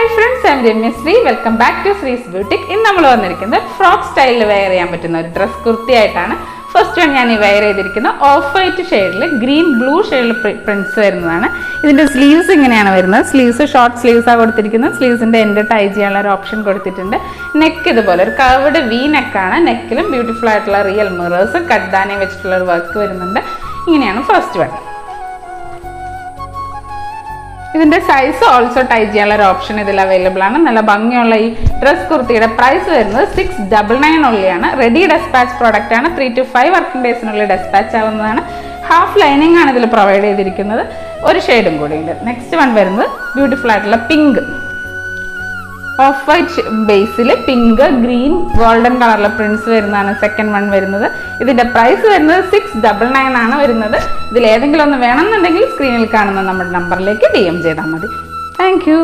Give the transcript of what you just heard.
Hi friends, I am Jamyasri. Welcome back to Sri's Boutique. ഇന്ന് നമ്മൾ വന്നിരിക്കുന്നത് frock സ്റ്റൈലിൽ വെയർ ചെയ്യാൻ പറ്റുന്ന ഒരു ഡ്രസ് കുർത്തി ആയിട്ടാണ്. ഫസ്റ്റ് വൺ ഞാൻ ഈ വെയർ ചെയ്തിരിക്കുന്ന ഓഫ് വൈറ്റ് ഷെയ്ഡിൽ ഗ്രീൻ ബ്ലൂ ഷെയ്ഡിൽ പ്രിന്റ്സ് വരുന്നതാണ്. ഇതിന്റെ സ്ലീവ്സ് ഇങ്ങനെയാണ് വരുന്നത്. സ്ലീവ്സ് ഷോർട്ട് സ്ലീവ്സാണ് കൊടുത്തിരിക്കുന്നത്. സ്ലീവ്സിന്റെ എൻഡ് ടൈ ചെയ്യാനുള്ള ഒരു ഓപ്ഷൻ കൊടുത്തിട്ടുണ്ട്. നെക്ക് ഇതുപോലെ ഒരു കർവ്ഡ് വി നെക്കാണ്. നെക്കിലും ബ്യൂട്ടിഫുൾ ആയിട്ടുള്ള റിയൽ മിറേഴ്സ് കട്ദാനെ വെച്ചിട്ടുള്ള ഒരു വർക്ക് വരുന്നുണ്ട്. ഇങ്ങനെയാണ് ഫസ്റ്റ് വൺ. ഇതിന്റെ സൈസ് ഓൾസോ ടൈ ചെയ്യാനുള്ള ഒരു ഓപ്ഷൻ ഇതിൽ അവൈലബിൾ ആണ്. നല്ല ഭംഗിയുള്ള ഈ ഡ്രസ് കുർത്തിയുടെ പ്രൈസ് വരുന്നത് 699 ഉള്ളിയാണ്. റെഡി ഡെസ്പാച്ച് പ്രോഡക്റ്റ് ആണ്. 3 to 5 വർക്കിംഗ് ഡേയ്സിനുള്ളിൽ ഡെസ്പാച്ച് ആവുന്നതാണ്. ഹാഫ് ലൈനിങ് ആണ് ഇതിൽ പ്രൊവൈഡ് ചെയ്തിരിക്കുന്നത്. ഒരു ഷെയ്ഡും കൂടി ഉണ്ട്. നെക്സ്റ്റ് വൺ വരുന്നത് ബ്യൂട്ടിഫുൾ ആയിട്ടുള്ള pink of white Basil pink green golden കളറിലെ പ്രിന്റ്സ് വരുന്നതാണ് സെക്കൻഡ് വൺ വരുന്നത്. ഇതിന്റെ പ്രൈസ് വരുന്നത് 699 ആണ് വരുന്നത്. ഇതിൽ ഏതെങ്കിലും ഒന്ന് വേണമെന്നുണ്ടെങ്കിൽ സ്ക്രീനിൽ കാണുന്ന നമ്മുടെ നമ്പറിലേക്ക് DM ചെയ്താൽ മതി. Thank you.